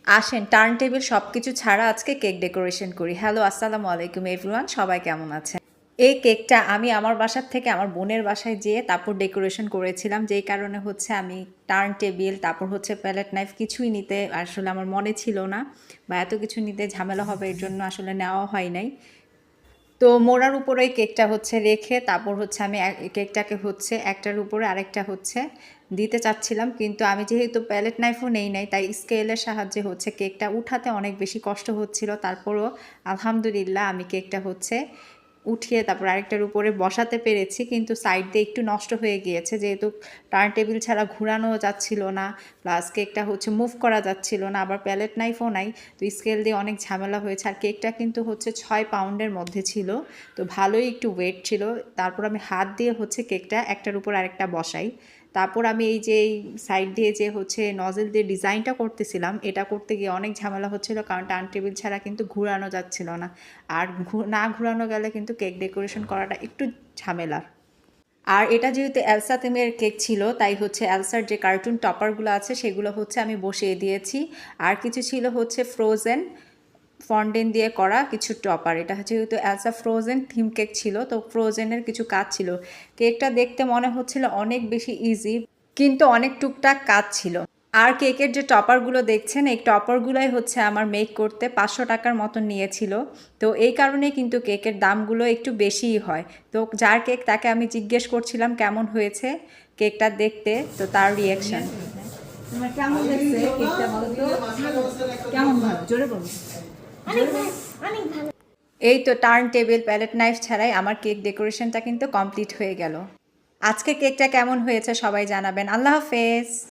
আসেন turn table সব কিছু ছাড়া আজকে কেক ডেকোরেশন করি। হ্যালো, আসসালামু আলাইকুম এভরিওয়ান, সবাই কেমন আছেন? এই কেকটা আমি আমার বাসার থেকে আমার বোনের বাসায় যেয়ে তারপর ডেকোরেশন করেছিলাম, যেই কারণে হচ্ছে আমি টার্ন টেবিল তারপর হচ্ছে প্যালেট নাইফ কিছুই নিতে আসলে আমার মনে ছিল না, বা এত কিছু নিতে ঝামেলা হবে এর জন্য আসলে নেওয়া হয় নাই। তো মোড়ার উপরে কেকটা হচ্ছে রেখে তারপর হচ্ছে আমি কেকটাকে হচ্ছে একটার উপরে আরেকটা হচ্ছে দিতে চাচ্ছিলাম, কিন্তু আমি যেহেতু প্যালেট নাইফও নেই নাই তাই স্কেলের সাহায্যে হচ্ছে কেকটা উঠাতে অনেক বেশি কষ্ট হচ্ছিল। তারপরও আলহামদুলিল্লাহ আমি কেকটা হচ্ছে উঠিয়ে তারপর আরেকটার উপরে বসাতে পেরেছি, কিন্তু সাইড দিয়ে একটু নষ্ট হয়ে গিয়েছে যেহেতু টার্ন টেবিল ছাড়া ঘোরানো যাচ্ছিল না, প্লাস কেকটা হচ্ছে মুভ করা যাচ্ছিল না, আবার প্যালেট নাইফও নাই। তো স্কেল দিয়ে অনেক ঝামেলা হয়েছে। আর কেকটা কিন্তু হচ্ছে 6 পাউন্ডের মধ্যে ছিল, তো ভালোই একটু ওয়েট ছিল। তারপর আমি হাত দিয়ে হচ্ছে কেকটা একটার উপর আরেকটা বসাই। তারপর আমি এই যে এই সাইড দিয়ে যে হচ্ছে নজেল দিয়ে ডিজাইনটা করতেছিলাম, এটা করতে গিয়ে অনেক ঝামেলা হচ্ছিল, কারণ টার্ন টেবিল ছাড়া কিন্তু ঘুরানো যাচ্ছিল না। আর না ঘুরানো গেলে কিন্তু কেক ডেকোরেশন করাটা একটু ঝামেলার। আর এটা যেহেতু এলসা থিমের কেক ছিল তাই হচ্ছে এলসার যে কার্টুন টপারগুলো আছে সেগুলো হচ্ছে আমি বসিয়ে দিয়েছি। আর কিছু ছিল হচ্ছে ফ্রোজেন ফন্ডেন্ট দিয়ে করা কিছু টপার। এটা যেহেতু এলসা ফ্রোজেন থিম কেক ছিল, তো ফ্রোজেনের কিছু কাজ ছিল। কেকটা দেখতে মনে হচ্ছিল অনেক বেশি ইজি, কিন্তু অনেক টুকটাক কাজ ছিল। আর কেকের যে টপারগুলো দেখছেন এই টপারগুলোই হচ্ছে আমার মেক করতে 500 টাকার মতন নিয়েছিল। তো এই কারণে কিন্তু কেকের দামগুলো একটু বেশিই হয়। তো যার কেক তাকে আমি জিজ্ঞেস করছিলাম কেমন হয়েছে কেকটা দেখতে, তো তার রিয়াকশন। তোমার কেমন লাগছে কেকটা বলো তো? কেমন ভালো জোরে বলো। অনেক ভালো, অনেক ভালো। এই তো টার্ন টেবিল প্যালেট নাইফ ছাড়াই আমার কেক ডেকোরেশনটা কিন্তু কমপ্লিট হয়ে গেল। আজকে কেকটা কেমন হয়েছে সবাই জানাবেন। আল্লাহ হাফেজ।